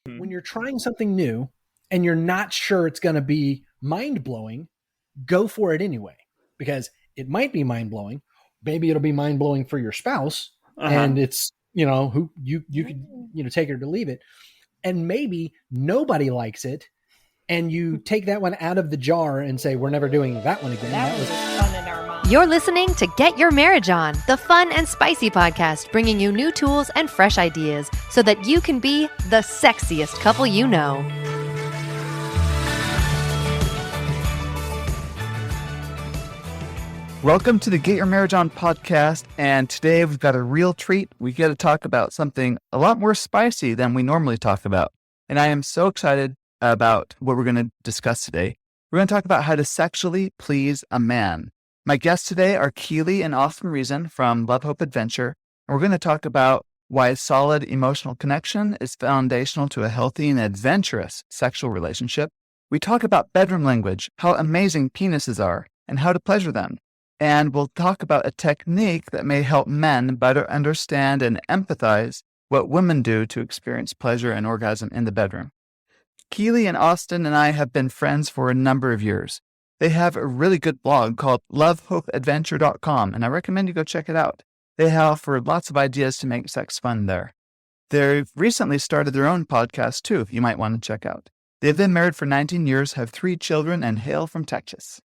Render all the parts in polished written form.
When you're trying something new and you're not sure it's going to be mind-blowing, go for it anyway, because it might be mind-blowing. Maybe it'll be mind-blowing for your spouse, and it's, who you could, take it or leave it. And maybe nobody likes it, and you take that one out of the jar and say, we're never doing that one again. That was fun in our mind. You're listening to Get Your Marriage On, the fun and spicy podcast, bringing you new tools and fresh ideas so that you can be the sexiest couple you know. Welcome to the Get Your Marriage On podcast, and today we've got a real treat. We get to talk about something a lot more spicy than we normally talk about, and I am so excited about what we're going to discuss today. We're going to talk about how to sexually please a man. My guests today are Keelie and Austin Reason from Love, Hope, Adventure, and we're going to talk about why solid emotional connection is foundational to a healthy and adventurous sexual relationship. We talk about bedroom language, how amazing penises are, and how to pleasure them. And we'll talk about a technique that may help men better understand and empathize what women do to experience pleasure and orgasm in the bedroom. Keelie and Austin and I have been friends for a number of years. They have a really good blog called lovehopeadventure.com, and I recommend you go check it out. They offer lots of ideas to make sex fun there. They've recently started their own podcast too, you might want to check out. They've been married for 19 years, have 3 children, and hail from Texas.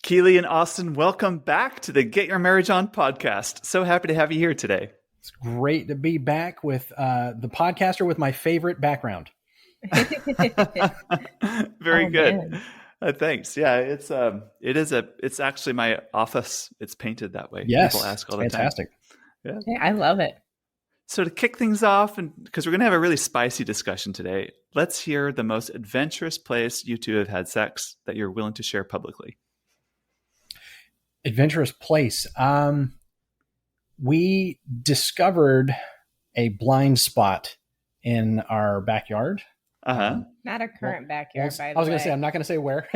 Keelie and Austin, welcome back to the Get Your Marriage On podcast. So happy to have you here today. It's great to be back with the podcaster with my favorite background. Very good. Thanks. Yeah, it's actually my office. It's painted that way. Yes, people ask all the fantastic. time. Yeah, I love it. So to kick things off, and because we're going to have a really spicy discussion today, let's hear the most adventurous place you two have had sex that you're willing to share publicly. Adventurous place. We discovered a blind spot in our backyard. Not a current backyard, by the way. I was going to say, I'm not going to say where.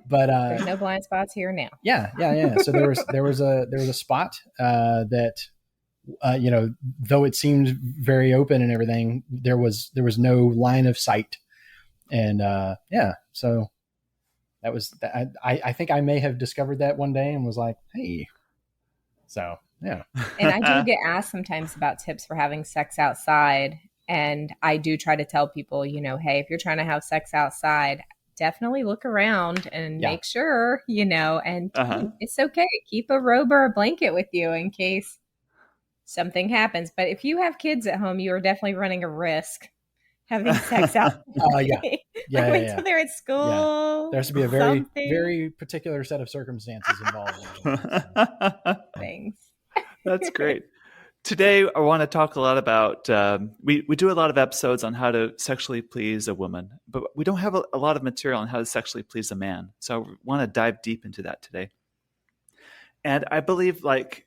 But there's no blind spots here now. Yeah. So there was a spot that though it seemed very open and everything, there was no line of sight. And so that was, I think I may have discovered that one day and was like, hey, so, yeah. And I do get asked sometimes about tips for having sex outside. And I do try to tell people, hey, if you're trying to have sex outside, definitely look around and make sure, and it's okay. Keep a robe or a blanket with you in case something happens. But if you have kids at home, you are definitely running a risk having sex out. Until they're at school. Yeah. There has to be a very, very particular set of circumstances involved. Things. That's great. Today, I want to talk a lot about, we do a lot of episodes on how to sexually please a woman, but we don't have a lot of material on how to sexually please a man. So I want to dive deep into that today. And I believe I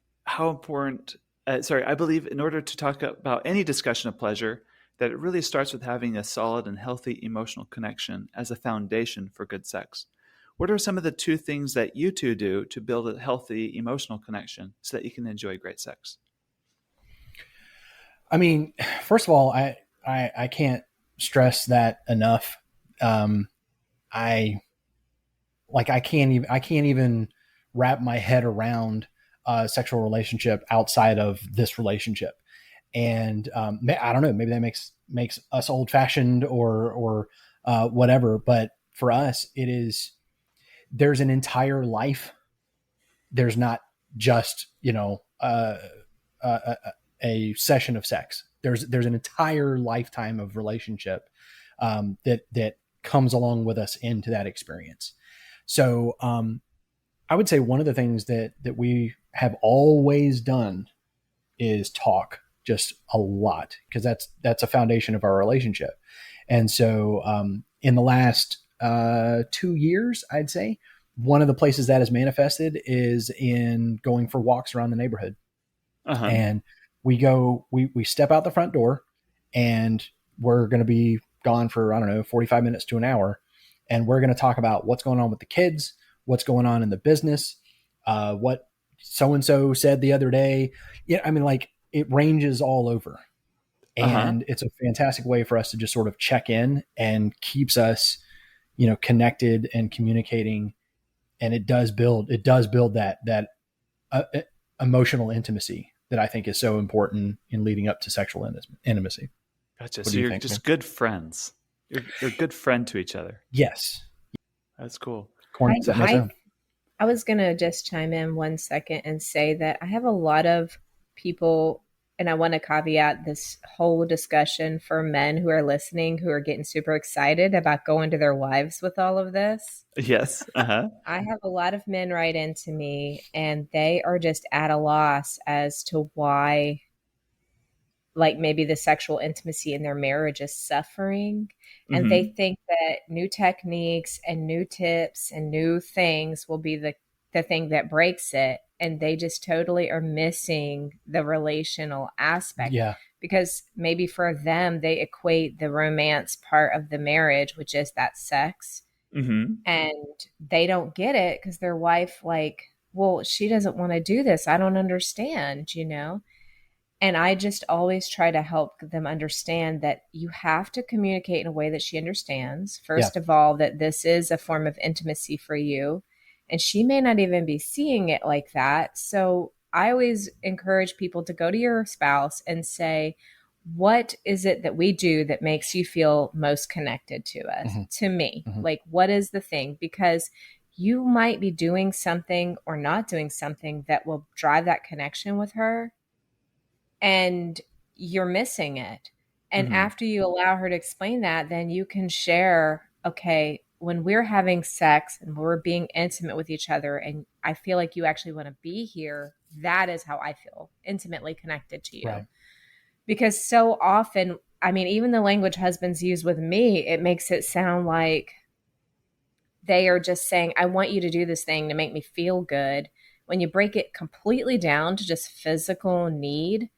believe in order to talk about any discussion of pleasure, that it really starts with having a solid and healthy emotional connection as a foundation for good sex. What are some of the 2 things that you two do to build a healthy emotional connection so that you can enjoy great sex? I mean, first of all, I can't stress that enough. I can't even wrap my head around a sexual relationship outside of this relationship. And I don't know, maybe that makes us old fashioned or whatever. But for us, there's an entire life. There's not just, a session of sex. There's an entire lifetime of relationship that comes along with us into that experience. So I would say one of the things that we have always done is talk just a lot, because that's a foundation of our relationship. And so in the last 2 years, I'd say one of the places that has manifested is in going for walks around the neighborhood. And we step out the front door, and we're going to be gone for, 45 minutes to an hour. And we're going to talk about what's going on with the kids, what's going on in the business, what so-and-so said the other day. Yeah. I mean, it ranges all over. And it's a fantastic way for us to just sort of check in, and keeps us, connected and communicating. And it does build that emotional intimacy that I think is so important in leading up to sexual intimacy. Gotcha. So you're just good friends. You're a good friend to each other. Yes. That's cool. I was going to just chime in 1 second and say that I have a lot of people, and I want to caveat this whole discussion for men who are listening, who are getting super excited about going to their wives with all of this. Yes. Uh-huh. I have a lot of men write into me, and they are just at a loss as to why, like, maybe the sexual intimacy in their marriage is suffering. And they think that new techniques and new tips and new things will be the thing that breaks it. And they just totally are missing the relational aspect. Yeah. Because maybe for them, they equate the romance part of the marriage, which is that sex. And they don't get it because their wife, like, well, she doesn't want to do this. I don't understand, And I just always try to help them understand that you have to communicate in a way that she understands. First of all, that this is a form of intimacy for you. And she may not even be seeing it like that. So I always encourage people to go to your spouse and say, what is it that we do that makes you feel most connected to us, to me? Like, what is the thing? Because you might be doing something or not doing something that will drive that connection with her, and you're missing it. And after you allow her to explain that, then you can share, okay, when we're having sex and we're being intimate with each other, and I feel like you actually want to be here, that is how I feel intimately connected to you. Right. Because so often, I mean, even the language husbands use with me, it makes it sound like they are just saying, I want you to do this thing to make me feel good. When you break it completely down to just physical need,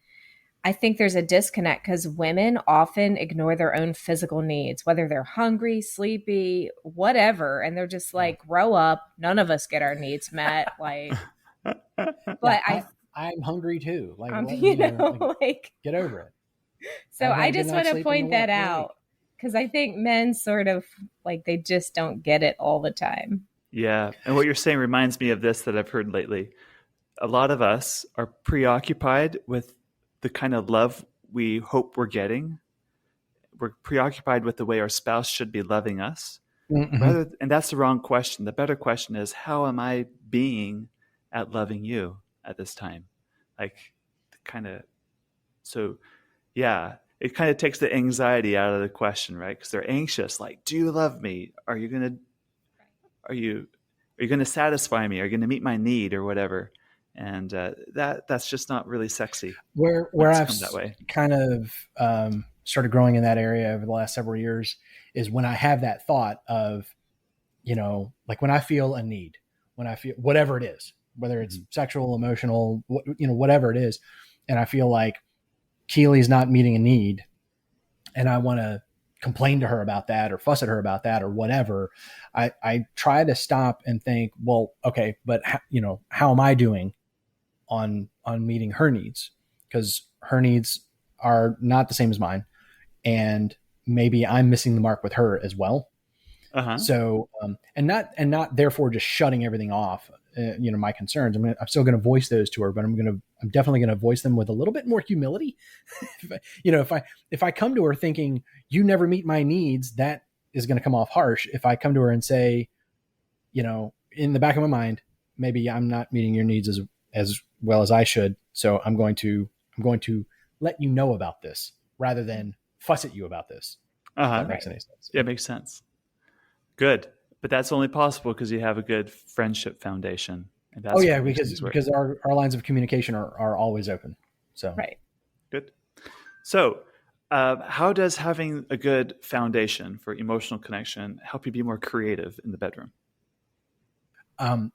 I think there's a disconnect because women often ignore their own physical needs, whether they're hungry, sleepy, whatever. And they're just like, grow up. None of us get our needs met. Like, but I'm hungry too. Like, like, get over it. So I just want to point that out because I think men sort of like, they just don't get it all the time. Yeah. And what you're saying reminds me of this that I've heard lately. A lot of us are preoccupied with the kind of love we hope we're getting. We're preoccupied with the way our spouse should be loving us. And that's the wrong question. The better question is, how am I being at loving you at this time? Like, yeah, it kind of takes the anxiety out of the question, right? Because they're anxious. Like, do you love me? Are you going to satisfy me? Are you going to meet my need or whatever? And that's just not really sexy. Where I've kind of started growing in that area over the last several years is when I have that thought of, like when I feel a need, when I feel whatever it is, whether it's sexual, emotional, whatever it is, and I feel like Keelie's not meeting a need, and I want to complain to her about that or fuss at her about that or whatever, I try to stop and think, well, okay, but how am I doing on meeting her needs? Because her needs are not the same as mine, and maybe I'm missing the mark with her as well. So, and not therefore just shutting everything off. My concerns. I'm still going to voice those to her, but I'm definitely going to voice them with a little bit more humility. If I come to her thinking you never meet my needs, that is going to come off harsh. If I come to her and say, in the back of my mind, maybe I'm not meeting your needs as well as I should. So I'm going to let you know about this rather than fuss at you about this. If that makes any sense. Yeah, it makes sense. Good. But that's only possible because you have a good friendship foundation. And that's because our lines of communication are always open. So right. Good. So how does having a good foundation for emotional connection help you be more creative in the bedroom?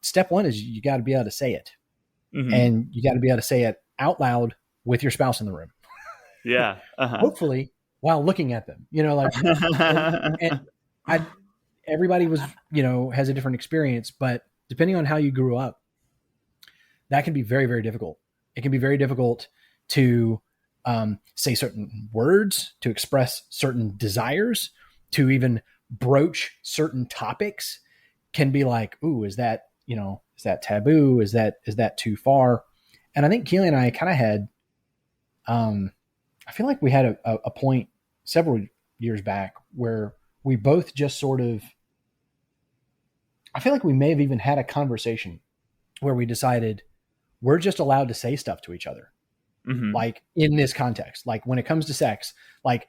Step one is you got to be able to say it. And you got to be able to say it out loud with your spouse in the room. Yeah. Hopefully while looking at them, everybody was, has a different experience, but depending on how you grew up, that can be very, very difficult. It can be very difficult to say certain words, to express certain desires, to even broach certain topics can be like, ooh, is that, is that taboo? Is that too far? And I think Keelie and I kind of had, I feel like we had a point several years back where we both just sort of, I feel like we may have even had a conversation where we decided we're just allowed to say stuff to each other. Mm-hmm. Like in this context, like when it comes to sex, like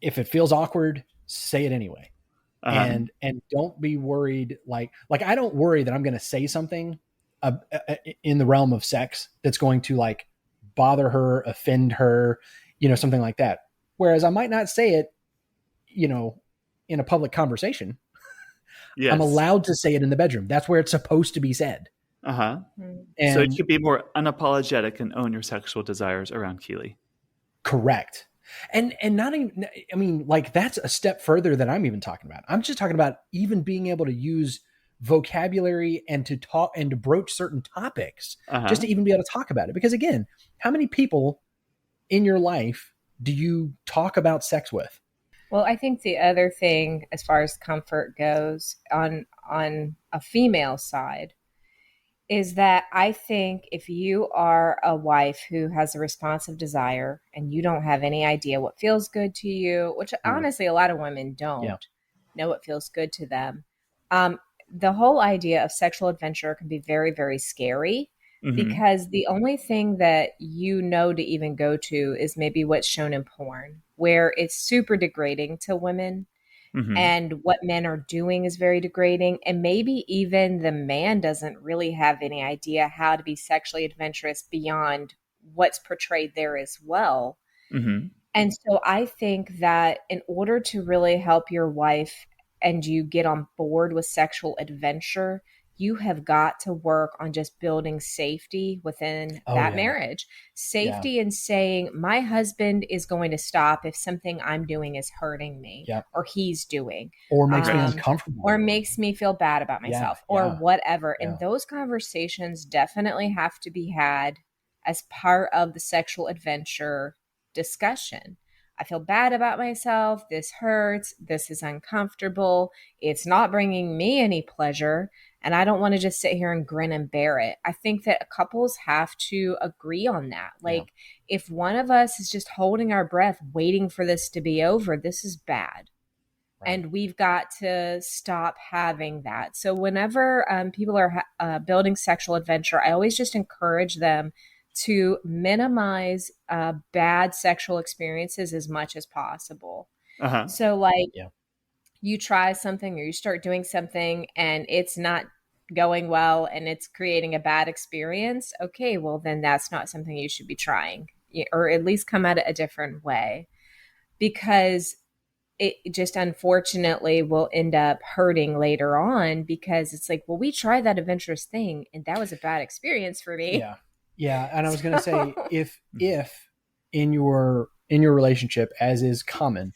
if it feels awkward, say it anyway. And don't be worried. Like I don't worry that I'm going to say something in the realm of sex that's going to like bother her, offend her, something like that. Whereas I might not say it, in a public conversation. Yes. I'm allowed to say it in the bedroom. That's where it's supposed to be said. So you could be more unapologetic and own your sexual desires around Keelie. Correct. And not even, I mean, like that's a step further than I'm even talking about. I'm just talking about even being able to use vocabulary and to talk and to broach certain topics, just to even be able to talk about it. Because again, how many people in your life do you talk about sex with? Well, I think the other thing as far as comfort goes on a female side is that I think if you are a wife who has a responsive desire and you don't have any idea what feels good to you, which honestly a lot of women don't know what feels good to them, the whole idea of sexual adventure can be very, very scary. Mm-hmm. Because the only thing that to even go to is maybe what's shown in porn, where it's super degrading to women. Mm-hmm. And what men are doing is very degrading. And maybe even the man doesn't really have any idea how to be sexually adventurous beyond what's portrayed there as well. Mm-hmm. And so I think that in order to really help your wife and you get on board with sexual adventure, you have got to work on just building safety within that marriage. Safety in saying, my husband is going to stop if something I'm doing is hurting me or he's doing. Or makes me uncomfortable. Or makes me feel bad about myself or whatever. And those conversations definitely have to be had as part of the sexual adventure discussion. I feel bad about myself. This hurts. This is uncomfortable. It's not bringing me any pleasure. And I don't want to just sit here and grin and bear it. I think that couples have to agree on that. Like if one of us is just holding our breath, waiting for this to be over, this is bad. Right. And we've got to stop having that. So whenever people are building sexual adventure, I always just encourage them to minimize bad sexual experiences as much as possible. So like, you try something or you start doing something and it's not going well and it's creating a bad experience. Okay, well then that's not something you should be trying, or at least come at it a different way, because it just unfortunately will end up hurting later on, because it's like, well, we tried that adventurous thing and that was a bad experience for me. Yeah. And I was going to say, if in your relationship, as is common,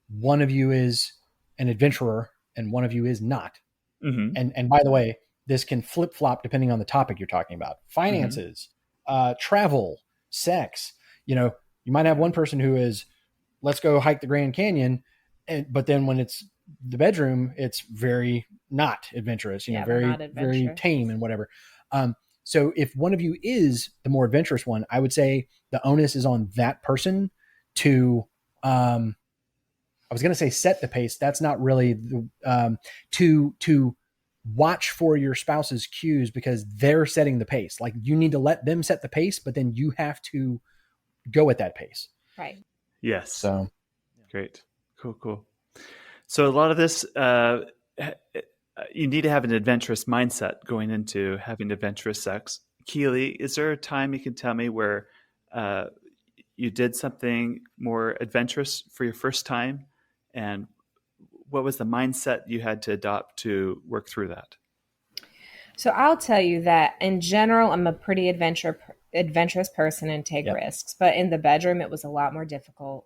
one of you is an adventurer and one of you is not. Mm-hmm. And by the way, this can flip flop depending on the topic you're talking about. Finances, travel, sex. You might have one person who is, let's go hike the Grand Canyon. But then when it's the bedroom, it's very not adventurous, very tame and whatever. So if one of you is the more adventurous one, I would say the onus is on that person to, I was going to say set the pace. That's not really to watch for your spouse's cues, because they're setting the pace. Like you need to let them set the pace, but then you have to go at that pace. Right. Yes. So great. Cool. So a lot of this, you need to have an adventurous mindset going into having adventurous sex. Keelie, is there a time you can tell me where you did something more adventurous for your first time? And what was the mindset you had to adopt to work through that? So I'll tell you that in general, I'm a pretty adventurous person and take risks. But in the bedroom, it was a lot more difficult.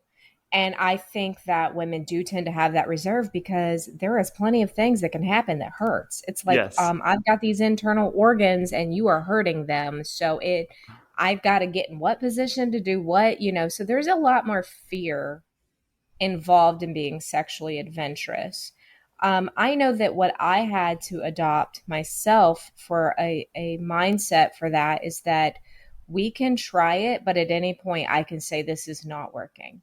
And I think that women do tend to have that reserve because there is plenty of things that can happen that hurts. It's like, I've got these internal organs and you are hurting them. So I've got to get in what position to do what, so there's a lot more fear involved in being sexually adventurous. I know that what I had to adopt myself for a mindset for that is that we can try it, but at any point I can say this is not working.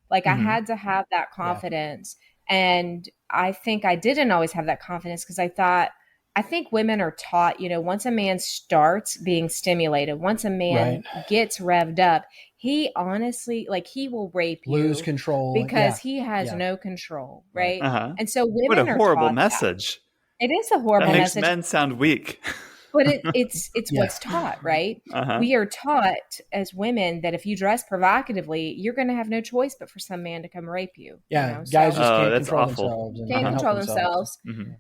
Like I had to have that confidence. Yeah. And I think I didn't always have that confidence because I think women are taught, once a man starts being stimulated, once a man gets revved up, he honestly, like he will rape you. Lose control. Because he has no control, right? Uh-huh. And so women what a are horrible taught message. That. It is a horrible message. That makes men sound weak. But it's what's taught, right? We are taught as women that if you dress provocatively, you're going to have no choice but for some man to come rape you. Yeah, guys just can't control themselves. Can't control themselves. Mm-hmm.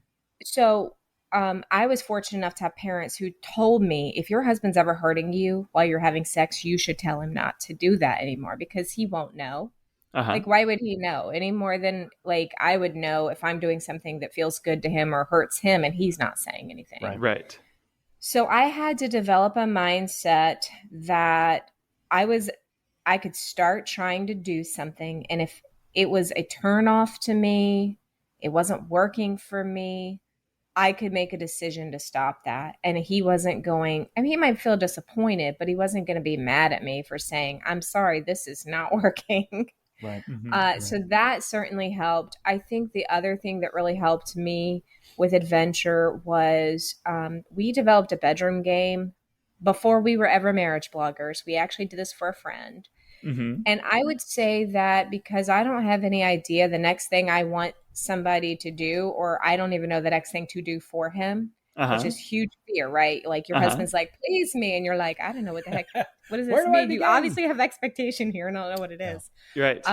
So I was fortunate enough to have parents who told me, if your husband's ever hurting you while you're having sex, you should tell him not to do that anymore because he won't know. Like, why would he know any more than like I would know if I'm doing something that feels good to him or hurts him and he's not saying anything. Right. So I had to develop a mindset that I could start trying to do something. And if it was a turnoff to me, it wasn't working for me, I could make a decision to stop that. And he wasn't going, he might feel disappointed, but he wasn't going to be mad at me for saying, I'm sorry, this is not working. Right. So that certainly helped. I think the other thing that really helped me with adventure was we developed a bedroom game before we were ever marriage bloggers. We actually did this for a friend. And I would say that because I don't have any idea the next thing I want somebody to do, or I don't even know the next thing to do for him, which is huge fear, right? Like your husband's like, please me. And you're like, I don't know what the heck, what does this mean? You obviously have expectation here and I don't know what it is. You're right.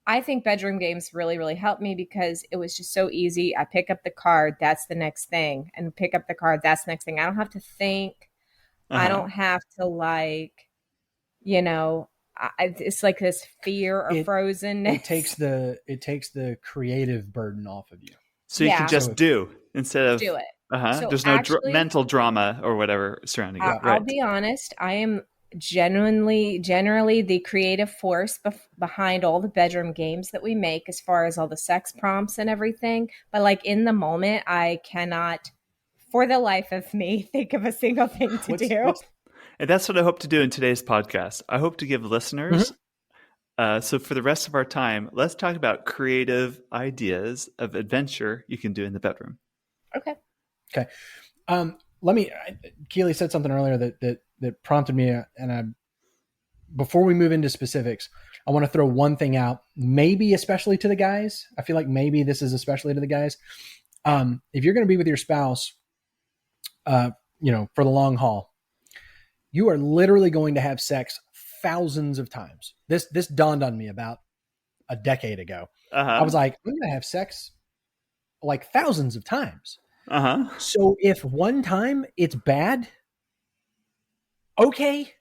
I think bedroom games really, really helped me because it was just so easy. I pick up the card, that's the next thing, and pick up the card, that's the next thing. I don't have to think. I don't have to it's like this fear or frozenness. It takes the creative burden off of you. So you can just do instead of do it. So there's no mental drama or whatever surrounding it. I'll be honest. I am generally the creative force behind all the bedroom games that we make, as far as all the sex prompts and everything. But like in the moment, I cannot, for the life of me, think of a single thing to do. And that's what I hope to do in today's podcast. I hope to give listeners. So for the rest of our time, let's talk about creative ideas of adventure you can do in the bedroom. Okay. Keelie said something earlier that prompted me, and before we move into specifics, I want to throw one thing out, maybe especially to the guys. I feel like maybe this is especially to the guys. If you're going to be with your spouse, for the long haul, you are literally going to have sex thousands of times. This dawned on me about a decade ago. I was like, I'm going to have sex like thousands of times. So if one time it's bad, okay,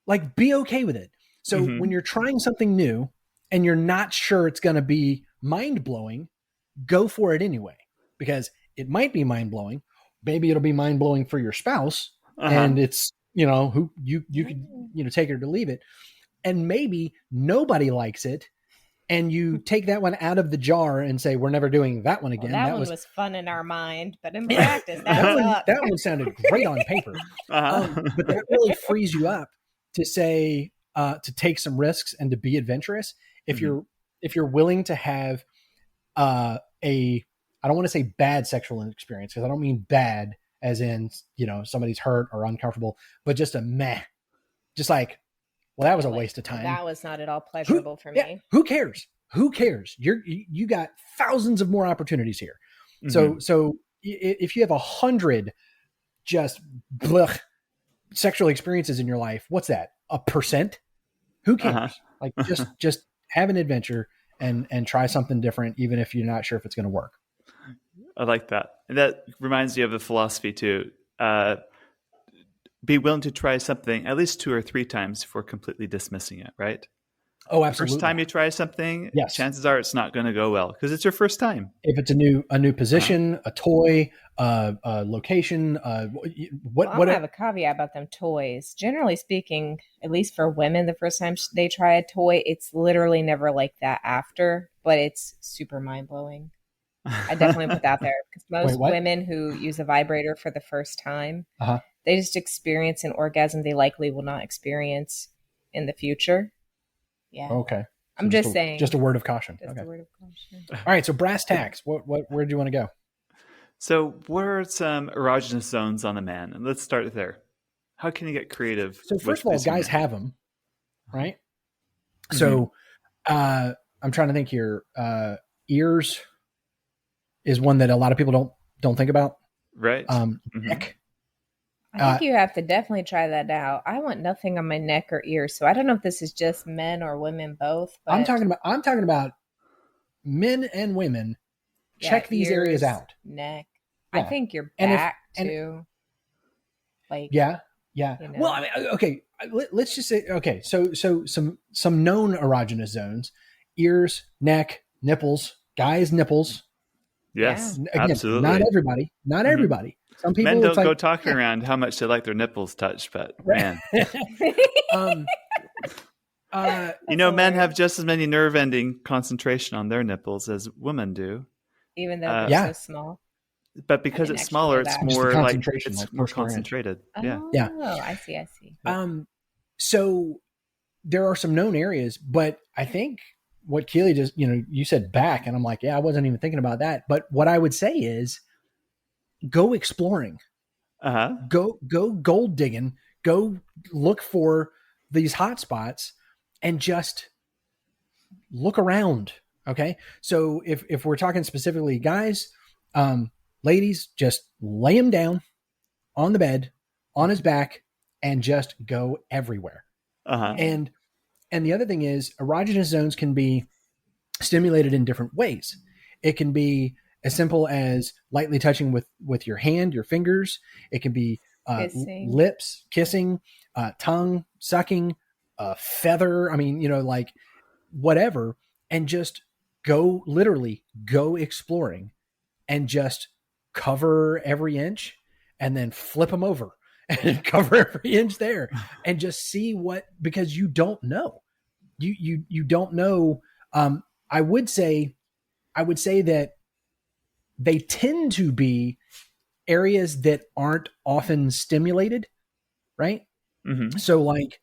like be okay with it. So when you're trying something new and you're not sure it's going to be mind blowing, go for it anyway, because it might be mind blowing. Maybe it'll be mind blowing for your spouse, and it's, who you could, take it or leave it. And maybe nobody likes it. And you take that one out of the jar and say, we're never doing that one again. Well, that one was fun in our mind, but in practice, that one sounded great on paper. But that really frees you up to say, to take some risks and to be adventurous. If you're willing to have I don't want to say bad sexual experience, because I don't mean bad as in, somebody's hurt or uncomfortable, but just a meh, just like, well, that was a waste of time. That was not at all pleasurable for me. Who cares? You got thousands of more opportunities here. So if you have 100 just sexual experiences in your life, what's that? 1%? Who cares? Like just have an adventure and try something different, even if you're not sure if it's going to work. I like that. And that reminds me of a philosophy too. Be willing to try something at least 2 or 3 times before completely dismissing it, right? Oh, The first absolutely. time you try something, Yes. chances are it's not going to go well because it's your first time. If it's a new position, a toy, a location, Well, I'm gonna have a caveat about them toys. Generally speaking, at least for women, the first time they try a toy, it's literally never like that after, but it's super mind blowing. I definitely put that out there because most what? women who use a vibrator for the first time, Uh-huh. they just experience an orgasm they likely will not experience in the future. Yeah. Okay. I'm just saying. Just a word of caution. Just Okay. a word of caution. All right. So brass tacks. Where do you want to go? So, what are some erogenous zones on the man? And let's start there. How can you get creative? So first of all, guys have them, right? Mm-hmm. So I'm trying to think here. Ears is one that a lot of people don't think about. Right. Neck. I think you have to definitely try that out. I want nothing on my neck or ears, so I don't know if this is just men or women both. But I'm talking about men and women. Check these ears, areas out. Neck. Yeah. I think your back too. Yeah. You know. Well, I mean, okay. Let's just say okay. So some known erogenous zones: ears, neck, nipples. Guys' nipples. Yes, again, absolutely. Not everybody. Not everybody. Some people men don't go talking around how much they like their nipples touched, but man. Men have just as many nerve ending concentration on their nipples as women do. Even though they're so small. But because it's smaller, it's more like it's more concentrated. Oh, I see. So there are some known areas, but I think what Keelie just, you said back, and I'm like, I wasn't even thinking about that. But what I would say is go exploring. Go gold digging. Go look for these hot spots and just look around. Okay. So if we're talking specifically guys, ladies, just lay him down on the bed, on his back, and just go everywhere. And the other thing is erogenous zones can be stimulated in different ways. It can be as simple as lightly touching with your hand, your fingers. It can be lips, kissing, tongue, sucking, feather. I mean, like whatever, and just go exploring and just cover every inch and then flip them over and cover every inch there and just see because you don't know. You don't know. I would say that they tend to be areas that aren't often stimulated, right? Mm-hmm. So like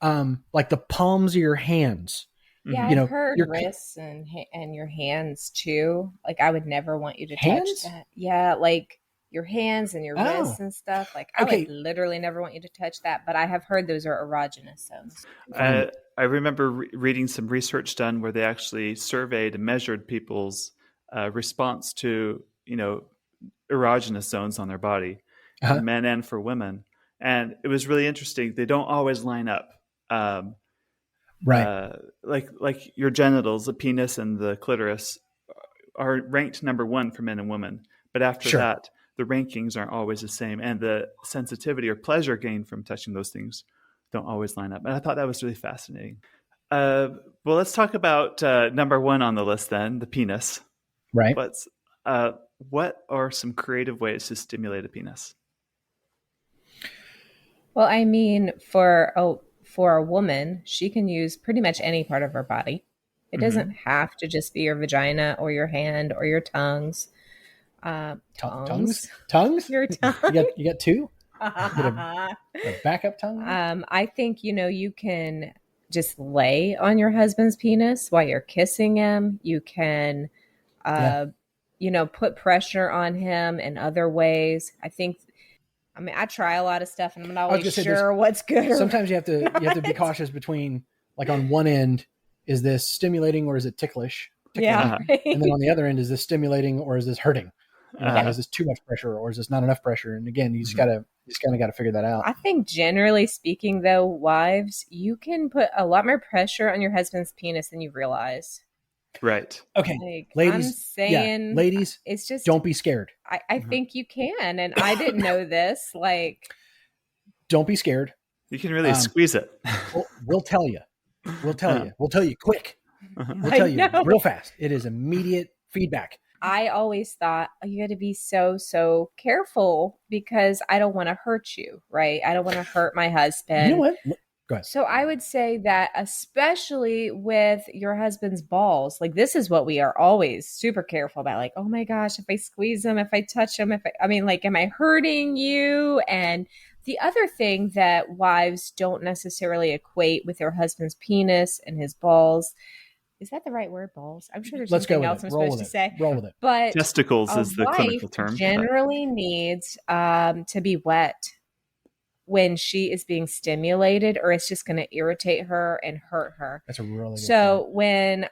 the palms of your hands. Yeah, I've heard wrists and your hands too. Like I would never want you to touch that. Yeah, like your hands and your wrists and stuff. Like I would literally never want you to touch that. But I have heard those are erogenous zones. I remember reading some research done where they actually surveyed and measured people's response to erogenous zones on their body, for men and for women, and it was really interesting. They don't always line up. Right. Like your genitals, the penis and the clitoris are ranked number 1 for men and women. But after that, the rankings aren't always the same. And the sensitivity or pleasure gained from touching those things don't always line up. And I thought that was really fascinating. Well, let's talk about number 1 on the list then, the penis. Right. What are some creative ways to stimulate a penis? Well, I mean, for a woman, she can use pretty much any part of her body. It doesn't have to just be your vagina or your hand or your tongues. Tongues? Your tongue. You got 2? A backup tongue? I think, you can just lay on your husband's penis while you're kissing him. You can, put pressure on him in other ways. I try a lot of stuff and I'm not always sure what's good. Sometimes you have to be cautious between, like on one end, is this stimulating or is it ticklish? Yeah. Right. And then on the other end, is this stimulating or is this hurting? Is this too much pressure or is this not enough pressure? And again, you just kind of got to figure that out. I think generally speaking though, wives, you can put a lot more pressure on your husband's penis than you realize. Right. Okay. Ladies, I'm saying, ladies, it's just, don't be scared. I think you can. And I didn't know this. Like, don't be scared. You can really squeeze it. We'll tell you. We'll tell you. We'll tell you quick. Uh-huh. We'll tell you real fast. It is immediate feedback. I always thought, oh, you got to be so careful because I don't want to hurt you, right? I don't want to hurt my husband. You know what? Go ahead. So I would say that especially with your husband's balls, like this is what we are always super careful about. Like, oh my gosh, if I squeeze them, if I touch them, I mean, like, am I hurting you? And the other thing that wives don't necessarily equate with their husband's penis and his balls. Is that the right word, balls? I'm sure there's something else I'm supposed to say. Roll with it. But testicles is the clinical term. Generally needs to be wet when she is being stimulated, or it's just going to irritate her and hurt her. That's a really good So when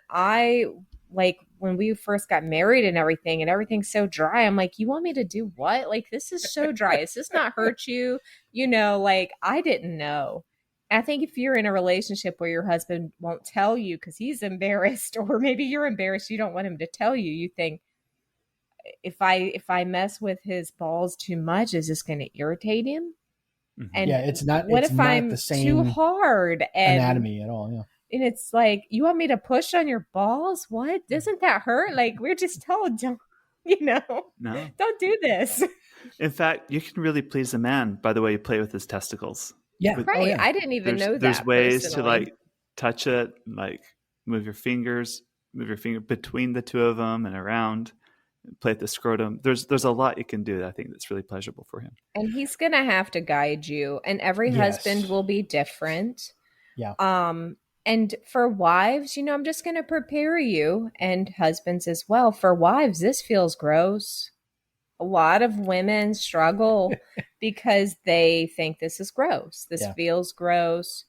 we first got married and everything's so dry, I'm like, you want me to do what? Like, this is so dry. Does this not hurt you? You know, like, I didn't know. I think if you're in a relationship where your husband won't tell you because he's embarrassed, or maybe you're embarrassed, you don't want him to tell you, you think, if I mess with his balls too much, is this going to irritate him? Mm-hmm. And yeah, it's not. What it's if not I'm the same too hard and anatomy at all? Yeah. And it's like, you want me to push on your balls? What? Doesn't that hurt? Like, we're just told, don't, No. don't do this. In fact, you can really please a man by the way you play with his testicles. Yeah. Right. Oh, yeah. I didn't even know that. There's ways personally. to like touch it, like move your finger between the two of them and around, play at the scrotum. There's a lot you can do that I think that's really pleasurable for him. And he's going to have to guide you, and every husband will be different. Yeah. And for wives, I'm just going to prepare you, and husbands as well. For wives, this feels gross. A lot of women struggle because they think this is gross. This feels gross,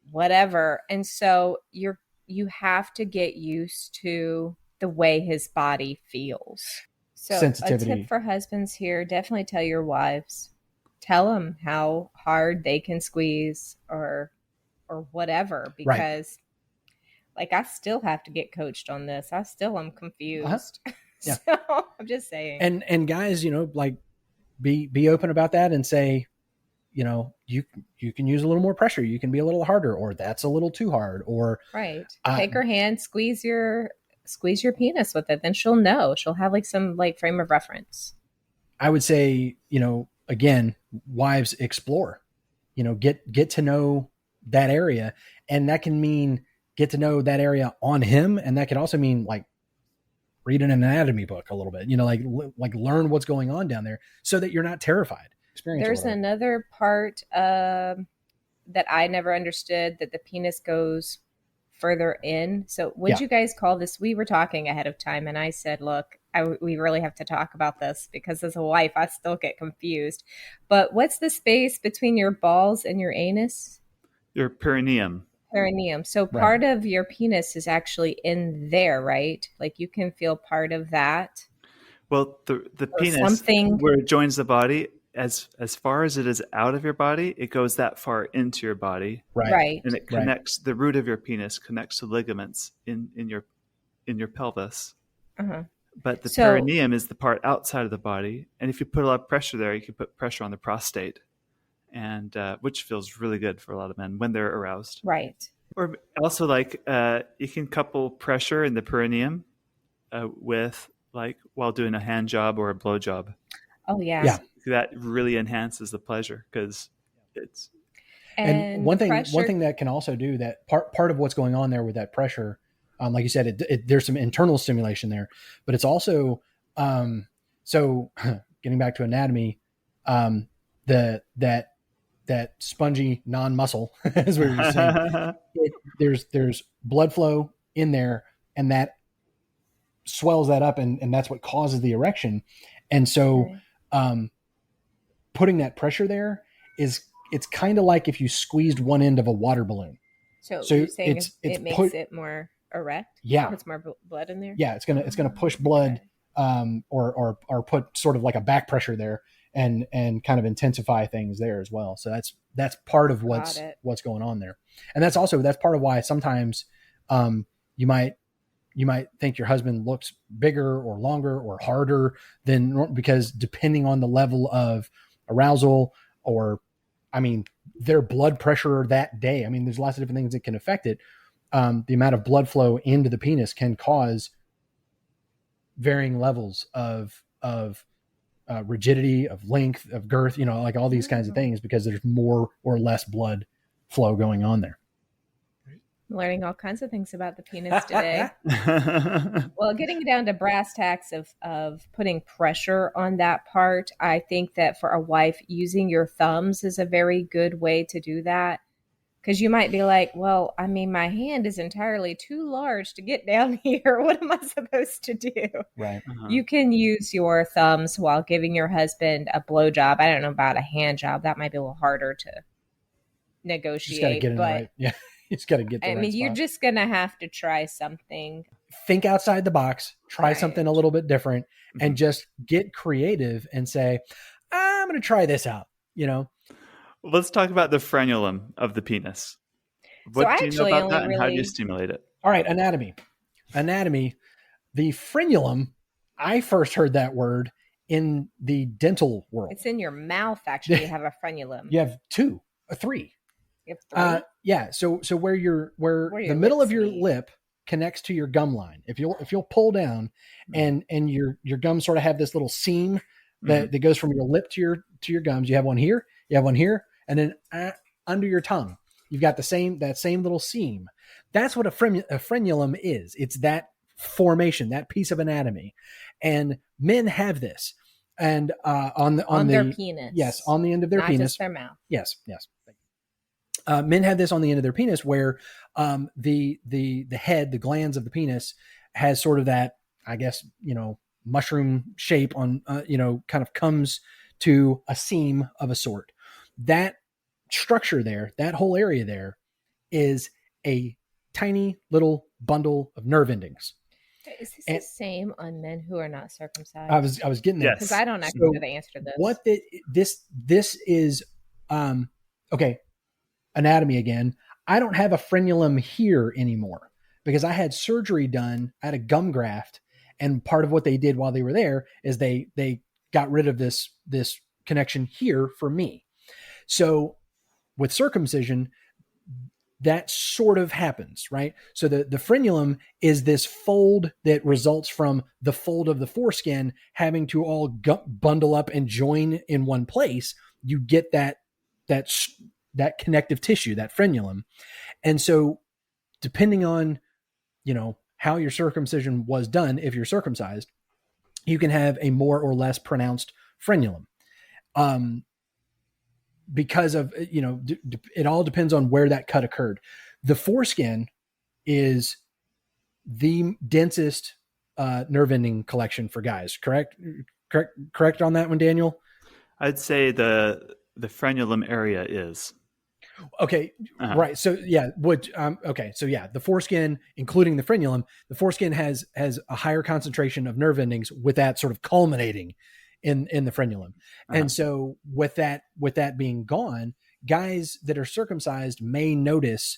whatever. And so you have to get used to the way his body feels. So sensitivity. A tip for husbands here, definitely tell your wives. Tell them how hard they can squeeze or whatever, because like, I still have to get coached on this. I still am confused. Yeah. So I'm just saying. And guys, like, be open about that and say, you can use a little more pressure. You can be a little harder, or that's a little too hard, or take her hand, squeeze your penis with it. Then she'll know. She'll have like some like frame of reference. I would say, again, wives explore, get to know that area, and that can mean get to know that area on him, and that can also mean like read an anatomy book a little bit, like learn what's going on down there so that you're not terrified. There's another part that I never understood, that the penis goes further in. So what'd you guys call this? We were talking ahead of time, and I said, look, we really have to talk about this because as a wife, I still get confused. But what's the space between your balls and your anus? Your perineum. So part of your penis is actually in there, right? Like, you can feel part of that. Well, the penis, where it joins the body, as far as it is out of your body, it goes that far into your body. Right. And it connects, the root of your penis connects to ligaments in your pelvis. Uh-huh. But the perineum is the part outside of the body. And if you put a lot of pressure there, you can put pressure on the prostate, and which feels really good for a lot of men when they're aroused. Right. Or also, like, you can couple pressure in the perineum with, like, while doing a hand job or a blow job. Oh, yeah. Yeah. That really enhances the pleasure because it's. And one thing that can also do that, part of what's going on there with that pressure, like you said, there's some internal stimulation there, but it's also, so getting back to anatomy, that spongy non-muscle, as we were saying, there's blood flow in there, and that swells that up, and that's what causes the erection. And so, putting that pressure there it's kind of like if you squeezed one end of a water balloon. So you're saying it makes it more erect? Yeah. Puts more blood in there? Yeah, it's gonna push blood, or put sort of like a back pressure there, and kind of intensify things there as well. So that's part of what's going on there. And that's part of why sometimes you might think your husband looks bigger or longer or harder because depending on the level of arousal, or their blood pressure that day. There's lots of different things that can affect it, the amount of blood flow into the penis can cause varying levels of rigidity, of length, of girth, like all these kinds of things, because there's more or less blood flow going on there. Learning all kinds of things about the penis today. Well, getting down to brass tacks of putting pressure on that part, I think that for a wife, using your thumbs is a very good way to do that. Because you might be like, well, I mean, my hand is entirely too large to get down here. What am I supposed to do? Right. You can use your thumbs while giving your husband a blowjob. I don't know about a hand job. That might be a little harder to negotiate. Just got to get in the right. Yeah. It's got to get the right spot. You're just going to have to try something. Think outside the box, try something a little bit different, and just get creative and say, I'm going to try this out, Let's talk about the frenulum of the penis. What do you know about that, and how do you stimulate it? All right, anatomy. The frenulum, I first heard that word in the dental world. It's in your mouth, actually. You have a frenulum. You have three. You have 3? Yeah. So where the middle of your lip connects to your gum line. If you'll pull down, and your gums sort of have this little seam that goes from your lip to your gums. You have one here. You have one here. And then under your tongue, you've got that same little seam. That's what a frenulum is. It's that formation, that piece of anatomy. And men have this. And on their penis. Yes, on the end of their not penis. Just their mouth. Yes. Men have this on the end of their penis, where the head, the glands of the penis, has sort of that, I guess, mushroom shape on, kind of comes to a seam of a sort. That structure there, that whole area there, is a tiny little bundle of nerve endings. Is this the same on men who are not circumcised? I was getting there because I don't actually know the answer to this. What this is? Okay, anatomy again. I don't have a frenulum here anymore because I had surgery done. I had a gum graft, and part of what they did while they were there is they got rid of this connection here for me. So with circumcision, that sort of happens, right? So the frenulum is this fold that results from the fold of the foreskin having to all bundle up and join in one place. You get that connective tissue, that frenulum. And so depending on, how your circumcision was done, if you're circumcised, you can have a more or less pronounced frenulum. Because of, it all depends on where that cut occurred. The foreskin is the densest nerve ending collection for guys. Correct on that one, Daniel? I'd say the frenulum area is. Okay. Right. So yeah, the foreskin, including the frenulum, the foreskin has a higher concentration of nerve endings, with that sort of culminating in the frenulum. And so with that being gone, guys that are circumcised may notice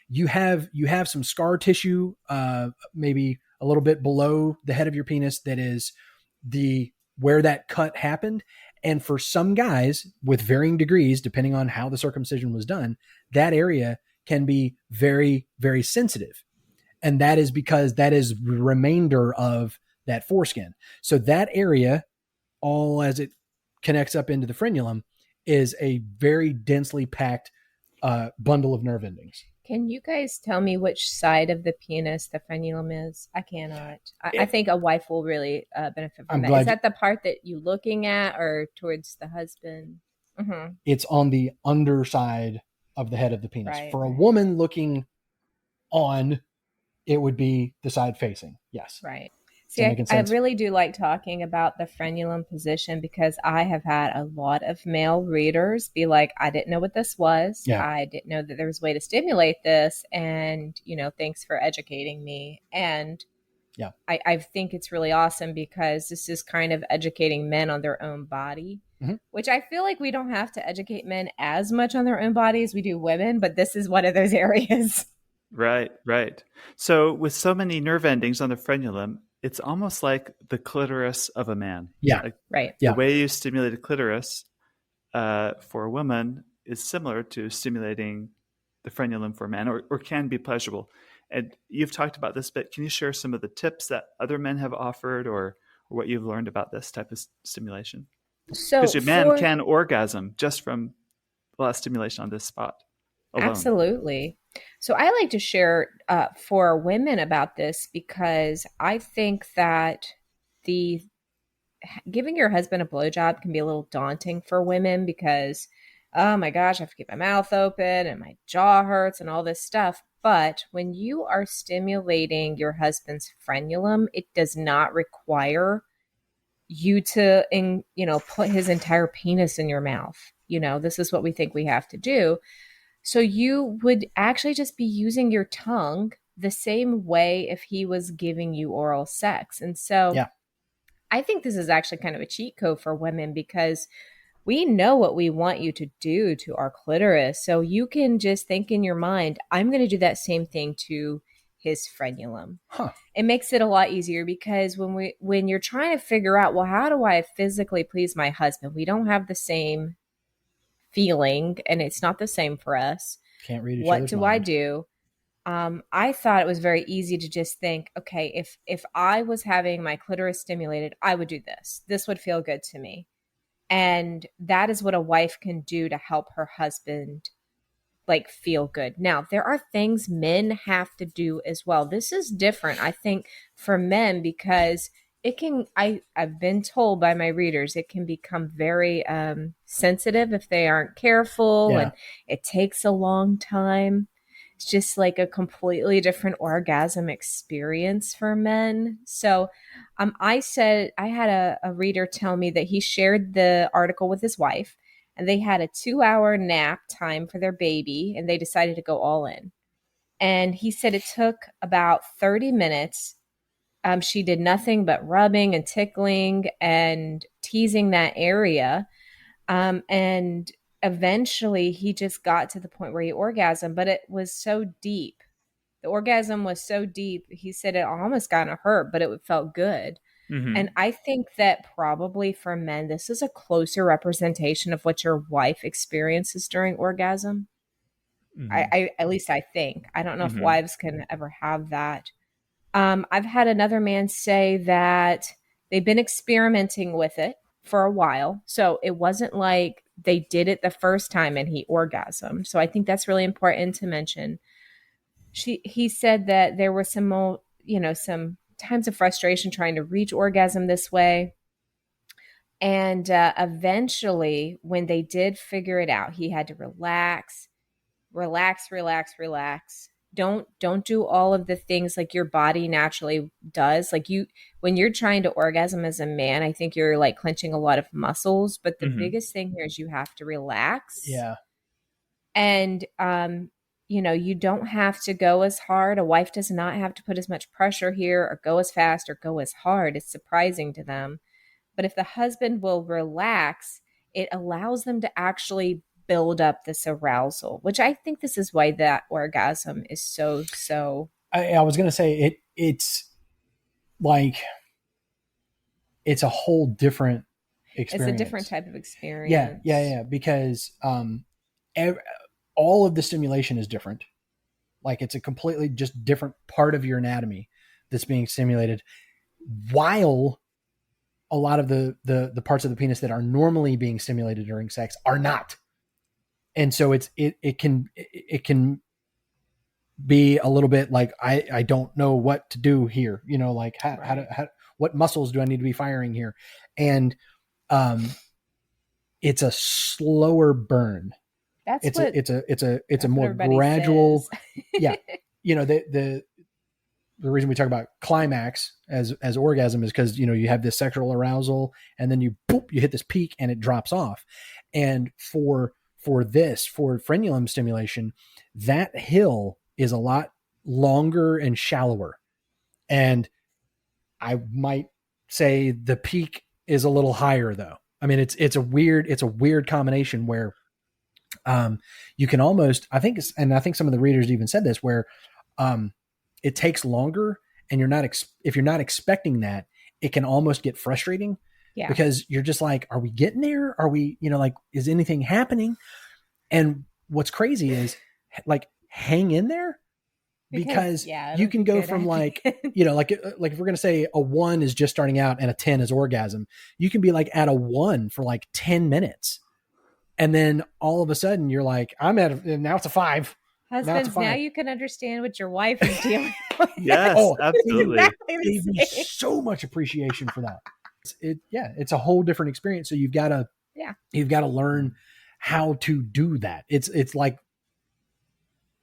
you have some scar tissue, maybe a little bit below the head of your penis, that is where that cut happened. And for some guys, with varying degrees, depending on how the circumcision was done, that area can be very, very sensitive. And that is because that is the remainder of that foreskin. So that area, all as it connects up into the frenulum, is a very densely packed bundle of nerve endings. Can you guys tell me which side of the penis the frenulum is? I cannot. I think a wife will really benefit from that. Is that the part that you're looking at, or towards the husband? Mm-hmm. It's on the underside of the head of the penis. Right, For a woman looking on, it would be the side facing. Yes. Right. See, I really do like talking about the frenulum position, because I have had a lot of male readers be like, I didn't know what this was. Yeah. I didn't know that there was a way to stimulate this. And, thanks for educating me. And yeah, I think it's really awesome, because this is kind of educating men on their own body, which I feel like we don't have to educate men as much on their own body as we do women, but this is one of those areas. Right. So with so many nerve endings on the frenulum, it's almost like the clitoris of a man. Yeah. Right. The way you stimulate a clitoris for a woman is similar to stimulating the frenulum for men, or can be pleasurable. And you've talked about this, but can you share some of the tips that other men have offered, or what you've learned about this type of stimulation? So Because a man can orgasm just from a lot of stimulation on this spot alone. Absolutely. So I like to share for women about this, because I think that the giving your husband a blowjob can be a little daunting for women, because, oh my gosh, I have to keep my mouth open and my jaw hurts and all this stuff. But when you are stimulating your husband's frenulum, it does not require you to, put his entire penis in your mouth. This is what we think we have to do. So you would actually just be using your tongue the same way if he was giving you oral sex. And so Yeah. I think this is actually kind of a cheat code for women, because we know what we want you to do to our clitoris. So you can just think in your mind, I'm going to do that same thing to his frenulum. Huh. It makes it a lot easier, because when you're trying to figure out, well, how do I physically please my husband? We don't have the same feeling, and it's not the same for us. Can't read each What other's do mind. I do? I thought it was very easy to just think, okay, if I was having my clitoris stimulated, I would do this. This would feel good to me. And that is what a wife can do to help her husband feel good. Now, there are things men have to do as well. This is different, I think, for men, because it can, I've been told by my readers, it can become very sensitive if they aren't careful, and it takes a long time. It's just like a completely different orgasm experience for men. So I had a reader tell me that he shared the article with his wife, and they had a 2-hour nap time for their baby, and they decided to go all in. And he said it took about 30 minutes. She did nothing but rubbing and tickling and teasing that area. And eventually he just got to the point where he orgasmed, but it was so deep. The orgasm was so deep. He said it almost kind of hurt, but it felt good. Mm-hmm. And I think that probably for men, this is a closer representation of what your wife experiences during orgasm. Mm-hmm. I at least I think. I don't know if wives can ever have that. I've had another man say that they've been experimenting with it for a while. So it wasn't like they did it the first time and he orgasmed. So I think that's really important to mention. He said that there were some times of frustration trying to reach orgasm this way. And eventually, when they did figure it out, he had to relax. Don't do all of the things like your body naturally does. Like when you're trying to orgasm as a man, I think you're like clenching a lot of muscles. But the biggest thing here is you have to relax. Yeah. And, you don't have to go as hard. A wife does not have to put as much pressure here or go as fast or go as hard. It's surprising to them. But if the husband will relax, it allows them to actually build up this arousal, which I think this is why that orgasm is so. I was going to say it's like, it's a whole different experience. It's a different type of experience. Yeah. Because all of the stimulation is different. Like it's a completely just different part of your anatomy that's being stimulated, while a lot of the parts of the penis that are normally being stimulated during sex are not. And so it can be a little bit like, I don't know what to do here. Like what muscles do I need to be firing here? And it's a slower burn. It's a more gradual. Yeah. The reason we talk about climax as orgasm is because, you have this sexual arousal, and then you hit this peak and it drops off. And for frenulum stimulation, that hill is a lot longer and shallower. And I might say the peak is a little higher though. I mean, it's a weird combination where, you can almost, I think some of the readers even said this, where, it takes longer, and if you're not expecting that, it can almost get frustrating. Yeah. Because you're just like, are we getting there? Are we, is anything happening? And what's crazy is like hang in there, because you can go from like, you know, like if we're going to say a 1 is just starting out and a 10 is orgasm, you can be like at a 1 for like 10 minutes. And then all of a sudden you're like, now it's a 5. Husbands, now you can understand what your wife is dealing with. Yes, absolutely. Exactly gave me so much appreciation for that. It's a whole different experience. So you've got to learn how to do that. It's like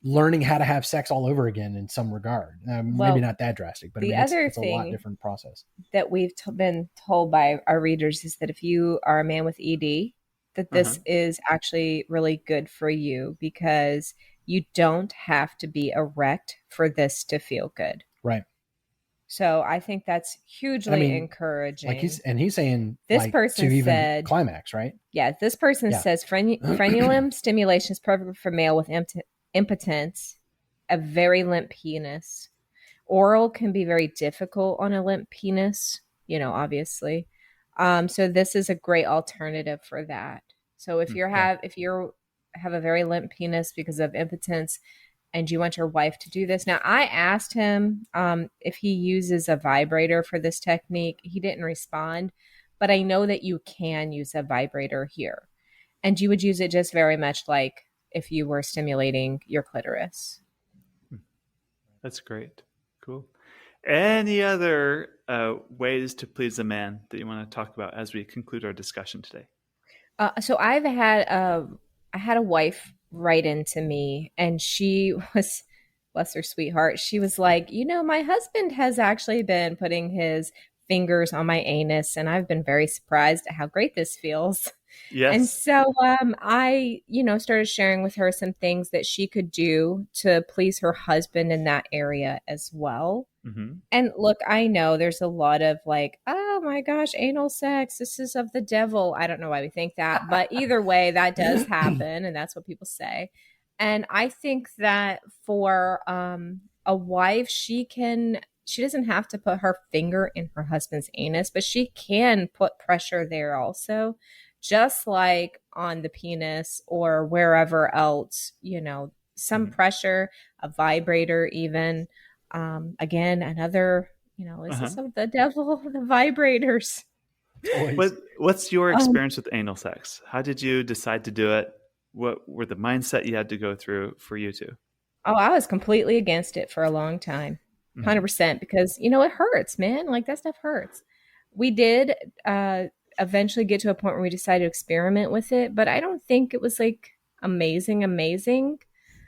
learning how to have sex all over again in some regard. Maybe not that drastic, but it's a lot different process. That we've been told by our readers is that if you are a man with ED, that this is actually really good for you, because you don't have to be erect for this to feel good. Right. So I think that's hugely encouraging. Like he's saying this person to said even climax, right? Yeah. This person says frenulum stimulation is perfect for male with impotence, a very limp penis. Oral can be very difficult on a limp penis, obviously. So this is a great alternative for that. So if you have a very limp penis because of impotence and you want your wife to do this. Now, I asked him if he uses a vibrator for this technique. He didn't respond, but I know that you can use a vibrator here. And you would use it just very much like if you were stimulating your clitoris. That's great. Cool. Any other ways to please a man that you want to talk about as we conclude our discussion today? So I had a wife write into me, and she was, bless her sweetheart, she was like, my husband has actually been putting his fingers on my anus, and I've been very surprised at how great this feels. Yes. And so I, started sharing with her some things that she could do to please her husband in that area as well. Mm-hmm. And look, I know there's a lot of like, oh my gosh, anal sex, this is of the devil. I don't know why we think that, but either way, that does happen. And that's what people say. And I think that for a wife, she doesn't have to put her finger in her husband's anus, but she can put pressure there also, just like on the penis or wherever else, some pressure, a vibrator even. Again, another, is this of the devil, the vibrators? What's your experience with anal sex? How did you decide to do it? What were the mindset you had to go through for you two? Oh, I was completely against it for a long time. 100%, because, it hurts, man. Like, that stuff hurts. We did eventually get to a point where we decided to experiment with it, but I don't think it was like amazing.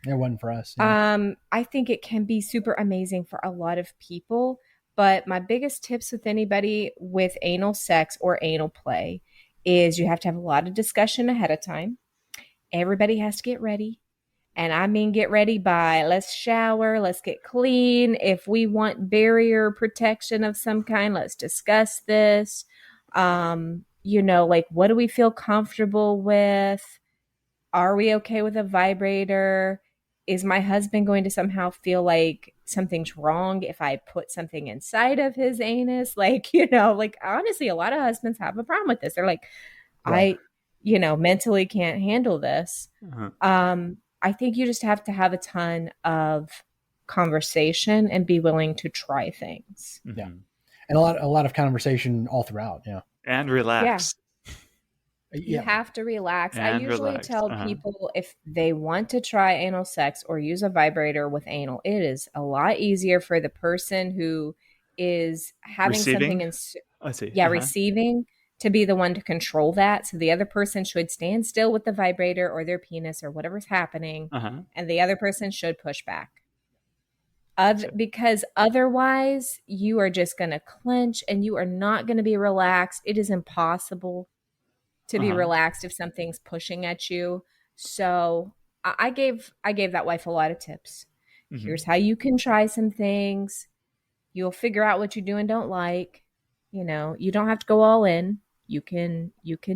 It wasn't for us. Yeah. I think it can be super amazing for a lot of people, but my biggest tips with anybody with anal sex or anal play is you have to have a lot of discussion ahead of time. Everybody has to get ready. And I mean, get ready by let's shower, let's get clean. If we want barrier protection of some kind, let's discuss this. Like, what do we feel comfortable with? Are we okay with a vibrator? Is my husband going to somehow feel like something's wrong if I put something inside of his anus? Like, honestly, a lot of husbands have a problem with this. They're like, I mentally can't handle this. I think you just have to have a ton of conversation and be willing to try things. Yeah. And a lot of conversation all throughout. Yeah. And relax. You have to relax. I usually tell people if they want to try anal sex or use a vibrator with anal, it is a lot easier for the person who is having receiving? something I see. Receiving, to be the one to control that. So the other person should stand still with the vibrator or their penis or whatever's happening, and the other person should push back. Because otherwise you are just going to clench and you are not going to be relaxed. It is impossible to be relaxed if something's pushing at you. So I gave that wife a lot of tips. Here's how you can try some things. You'll figure out what you do and don't like. You don't have to go all in. You can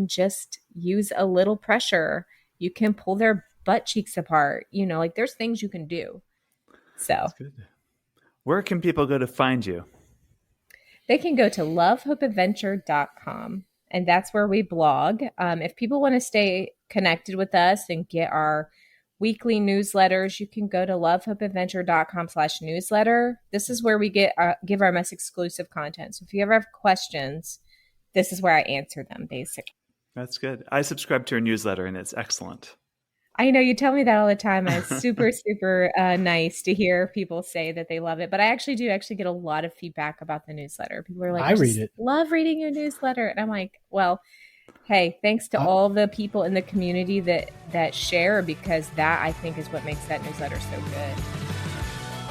just use a little pressure. You can pull their butt cheeks apart. There's things you can do. So that's good. Where can people go to find you? They can go to lovehopeadventure.com. And that's where we blog. If people want to stay connected with us and get our weekly newsletters, you can go to lovehopeadventure.com/newsletter. This is where we give our most exclusive content. So if you ever have questions, this is where I answer them, basically. That's good. I subscribe to your newsletter, and it's excellent. I know you tell me that all the time. It's super, super nice to hear people say that they love it. But I actually get a lot of feedback about the newsletter. People are like, I read it. Love reading your newsletter. And I'm like, well, hey, thanks to all the people in the community that share, because that, I think, is what makes that newsletter so good.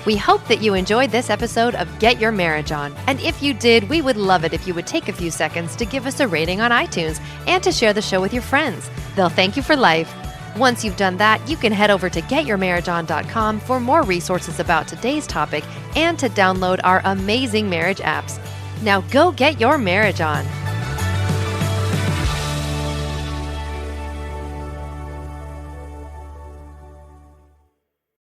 We hope that you enjoyed this episode of Get Your Marriage On. And if you did, we would love it if you would take a few seconds to give us a rating on iTunes and to share the show with your friends. They'll thank you for life. Once you've done that, you can head over to getyourmarriageon.com for more resources about today's topic and to download our amazing marriage apps. Now go get your marriage on.